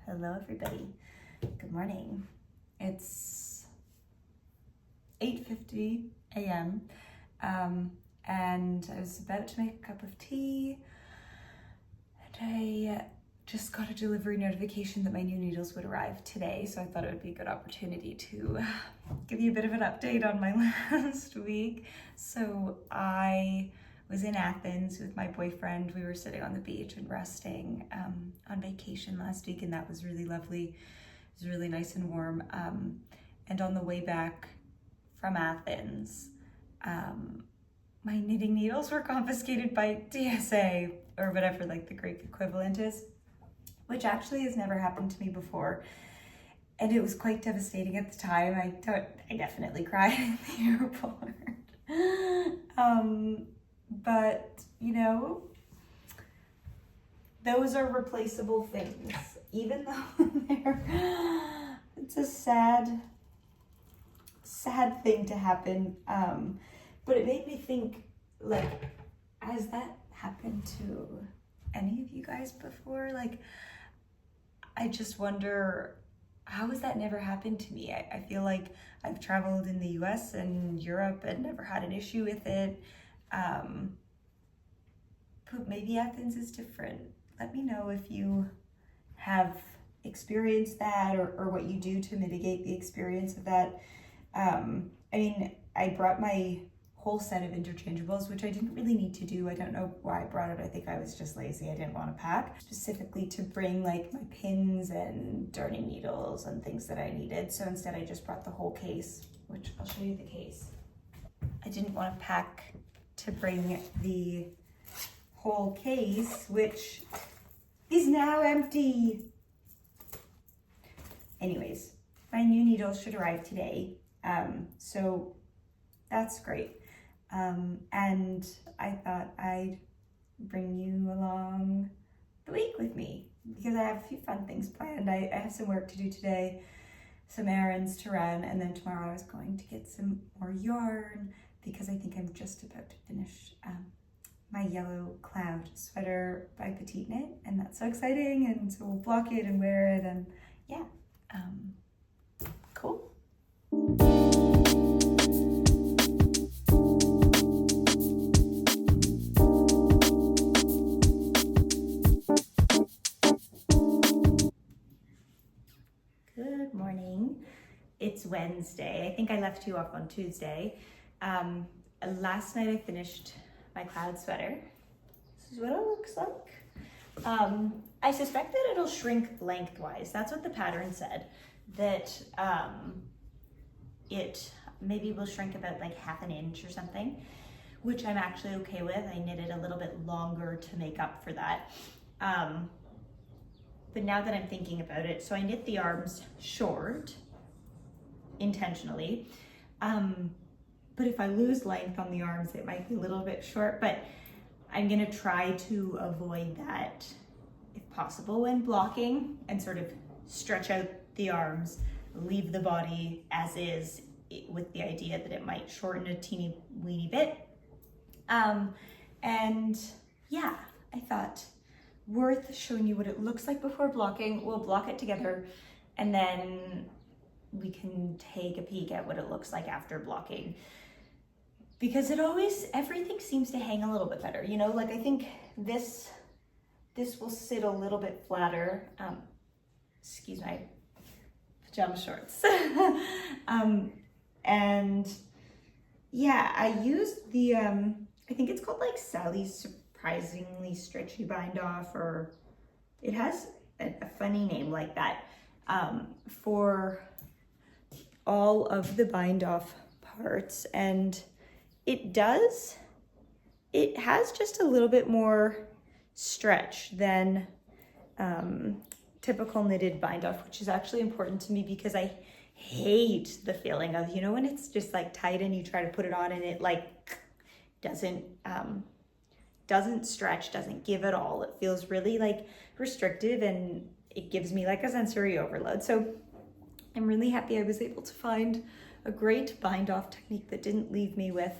Hello everybody, good morning. It's 8:50 a.m. And I was about to make a cup of tea and I just got a delivery notification that my new needles would arrive today, so I thought it would be a good opportunity to give you a bit of an update on my last week. So I was in Athens with my boyfriend. We were sitting on the beach and resting on vacation last week, and that was really lovely. It was really nice and warm. And on the way back from Athens, my knitting needles were confiscated by TSA, or whatever like the Greek equivalent is, which actually has never happened to me before. And it was quite devastating at the time. I definitely cried in the airport. But you know, those are replaceable things, even though it's a sad thing to happen. But it made me think, like, has that happened to any of you guys before? Like, I just wonder, how has that never happened to me? I feel like I've traveled in the US and Europe and never had an issue with it. But maybe Athens is different. Let me know if you have experienced that or what you do to mitigate the experience of that. I mean, I brought my whole set of interchangeables, which I didn't really need to do. I don't know why I brought it. I think I was just lazy. I didn't want to pack, specifically to bring like my pins and darning needles and things that I needed. So instead I just brought the whole case, which I'll show you the case. I didn't want to pack to bring the whole case, which is now empty. Anyways, my new needles should arrive today. So that's great. And I thought I'd bring you along the week with me because I have a few fun things planned. I have some work to do today, some errands to run, and then tomorrow I was going to get some more yarn because I think I'm just about to finish my yellow cloud sweater by Petite Knit, and that's so exciting. And so we'll block it and wear it, and yeah, cool. Good morning. It's Wednesday. I think I left you off on Tuesday. Last night I finished my cloud sweater. This is what it looks like. I suspect that it'll shrink lengthwise. That's what the pattern said, that it maybe will shrink about like half an inch or something, which I'm actually okay with. I knitted a little bit longer to make up for that. But now that I'm thinking about it, so I knit the arms short intentionally. But if I lose length on the arms, it might be a little bit short, but I'm gonna try to avoid that if possible when blocking, and sort of stretch out the arms, leave the body as is, with the idea that it might shorten a teeny weeny bit. And yeah, I thought worth showing you what it looks like before blocking. We'll block it together and then we can take a peek at what it looks like after blocking. Because everything seems to hang a little bit better, you know, like I think this will sit a little bit flatter. Excuse my pajama shorts. And yeah, I used the, I think it's called like Sally's Surprisingly Stretchy Bind Off, or it has a funny name like that, for all of the bind off parts. And it has just a little bit more stretch than typical knitted bind off, which is actually important to me because I hate the feeling of, you know, when it's just like tight and you try to put it on and it like doesn't stretch, doesn't give it all. It feels really like restrictive and it gives me like a sensory overload. So I'm really happy I was able to find a great bind off technique that didn't leave me with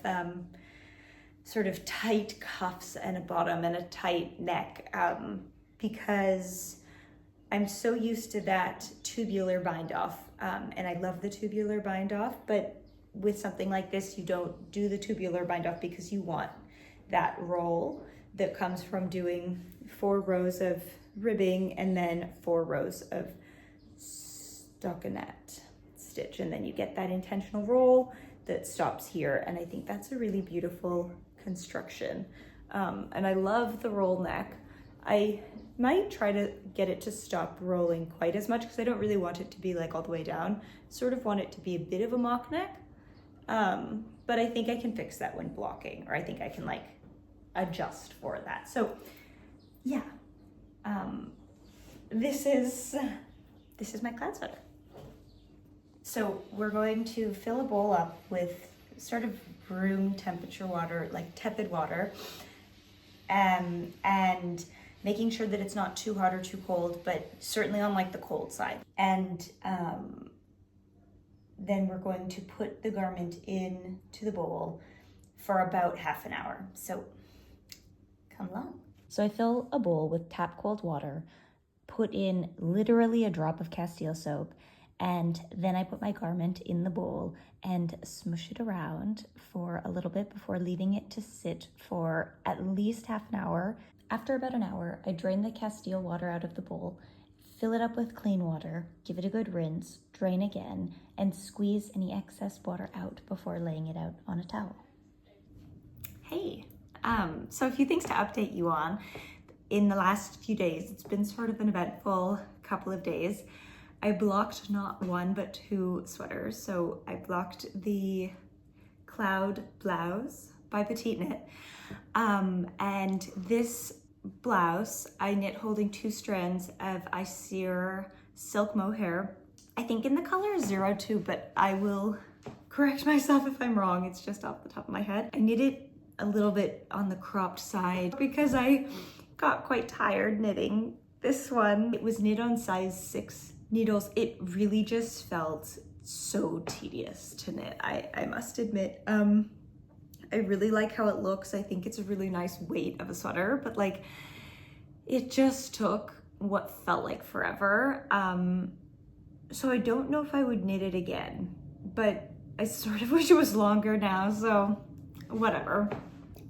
sort of tight cuffs and a bottom and a tight neck, because I'm so used to that tubular bind off, and I love the tubular bind off, but with something like this, you don't do the tubular bind off because you want that roll that comes from doing 4 rows of ribbing and then 4 rows of stockinette stitch, and then you get that intentional roll that stops here. And I think that's a really beautiful construction. And I love the roll neck. I might try to get it to stop rolling quite as much because I don't really want it to be like all the way down. Sort of want it to be a bit of a mock neck. But I think I can fix that when blocking, or I think I can like adjust for that. So yeah, this is my cloud sweater. So we're going to fill a bowl up with sort of room temperature water, like tepid water, and making sure that it's not too hot or too cold, but certainly on like the cold side. And then we're going to put the garment into the bowl for about half an hour. So come along. So I fill a bowl with tap cold water, put in literally a drop of Castile soap, and then I put my garment in the bowl and smush it around for a little bit before leaving it to sit for at least half an hour. After about an hour, I drain the Castile water out of the bowl, fill it up with clean water, give it a good rinse, drain again, and squeeze any excess water out before laying it out on a towel. Hey, so a few things to update you on. In the last few days, it's been sort of an eventful couple of days. I blocked not 1 but 2 sweaters. So I blocked the Cloud Blouse by Petite Knit. And this blouse I knit holding 2 strands of Isager Silk Mohair. I think in the color 02, but I will correct myself if I'm wrong. It's just off the top of my head. I knit it a little bit on the cropped side because I got quite tired knitting this one. It was knit on size 6 needles. It really just felt so tedious to knit, I must admit. I really like how it looks. I think it's a really nice weight of a sweater, but like it just took what felt like forever. So I don't know if I would knit it again, but I sort of wish it was longer now, so whatever.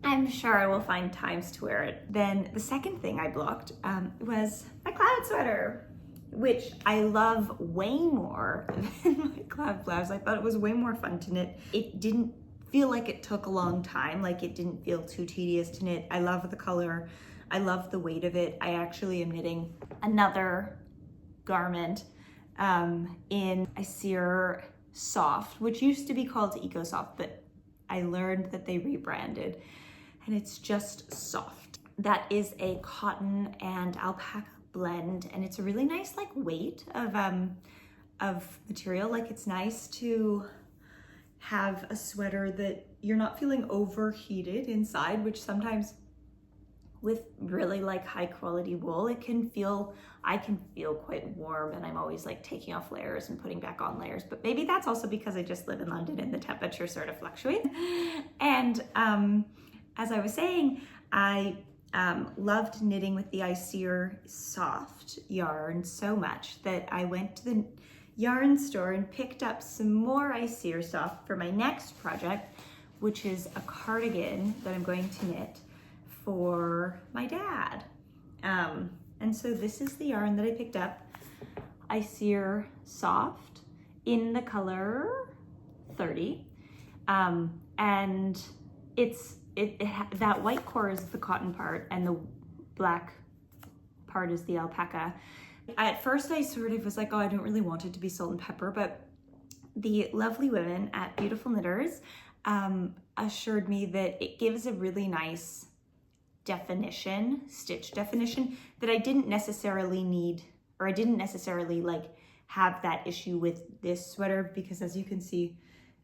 I'm sure I will find times to wear it. Then the second thing I blocked was my cloud sweater, which I love way more than my cloud blouse. I thought it was way more fun to knit. It didn't feel like it took a long time, like it didn't feel too tedious to knit. I love the color. I love the weight of it. I actually am knitting another garment in Isager Soft, which used to be called Eco Soft, but I learned that they rebranded, and it's just soft. That is a cotton and alpaca blend, and it's a really nice like weight of material. Like it's nice to have a sweater that you're not feeling overheated inside, which sometimes with really like high quality wool, I can feel quite warm, and I'm always like taking off layers and putting back on layers. But maybe that's also because I just live in London and the temperature sort of fluctuates. And as I was saying, I loved knitting with the Isager Soft yarn so much that I went to the yarn store and picked up some more Isager Soft for my next project, which is a cardigan that I'm going to knit for my dad. And so this is the yarn that I picked up, Isager Soft, in the color 30. And that white core is the cotton part and the black part is the alpaca. At first I sort of was like, oh, I don't really want it to be salt and pepper, but the lovely women at Beautiful Knitters assured me that it gives a really nice stitch definition that I didn't necessarily need, or I didn't necessarily like have that issue with this sweater, because as you can see,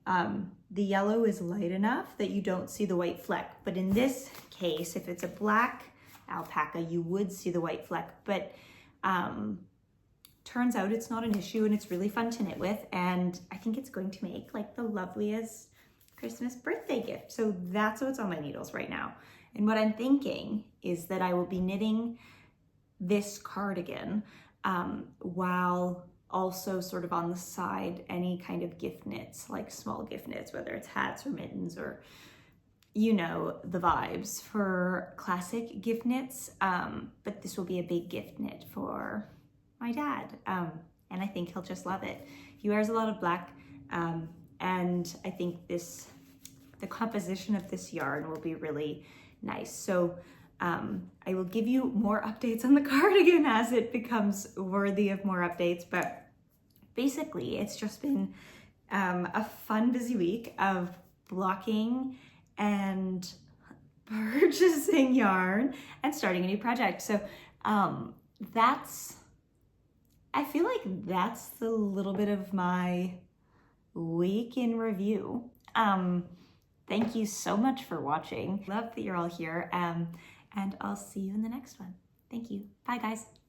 the yellow is light enough that you don't see the white fleck. But in this case, if it's a black alpaca, you would see the white fleck, but turns out it's not an issue, and it's really fun to knit with, and I think it's going to make like the loveliest Christmas birthday gift. So that's what's on my needles right now. And what I'm thinking is that I will be knitting this cardigan while also sort of on the side, any kind of gift knits, like small gift knits, whether it's hats or mittens or, you know, the vibes for classic gift knits. But this will be a big gift knit for my dad. And I think he'll just love it. He wears a lot of black, and I think the composition of this yarn will be really nice. So I will give you more updates on the cardigan as it becomes worthy of more updates, but basically it's just been a fun, busy week of blocking and purchasing yarn and starting a new project. So I feel like that's the little bit of my week in review. Thank you so much for watching. Love that you're all here, and I'll see you in the next one. Thank you. Bye, guys.